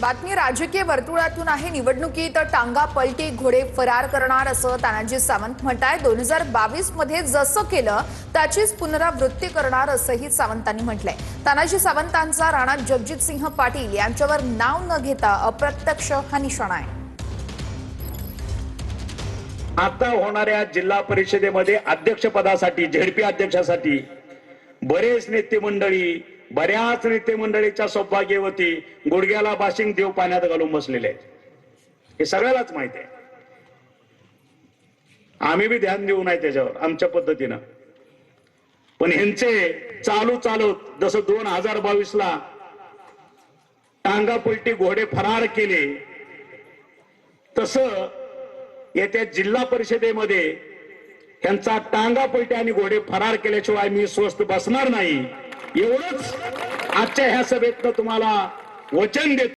बातमी राजकीय वर्तुळातून आहे। निवडणुकीत टांगा पलटी घोडे फरार करणार असं तानाजी सावंत म्हणताय। 2022 मध्ये जसं केलं त्याचीच पुनरावृत्ती करणार असंही सावंतांनी म्हटलंय। तानाजी सावंतांचा राणा जगजितसिंह पाटील यांच्यावर नाव न घेता अप्रत्यक्ष हा निशाणा आहे। आता होणाऱ्या जिल्हा परिषदेमध्ये अध्यक्षपदासाठी झेडपी अध्यक्षासाठी बरेच नेते मंडळी बऱ्याच नेते मंडळीच्या सौभाग्यवती गुडघ्याला बाशिंग देव पाण्यात घालून बसलेले आहेत। हे सगळ्यालाच माहिती आहे। आम्ही बी ध्यान देऊ नाही त्याच्यावर आमच्या पद्धतीनं, पण ह्यांचे चालू जसं 2022 ला टांगा पलटी घोडे फरार केले तसं येत्या जिल्हा परिषदेमध्ये त्यांचा टांगा पलटी आणि घोडे फरार केल्याशिवाय मी स्वस्थ बसणार नाही, एवढंच आजच्या ह्या सभेत तुम्हाला वचन देतो।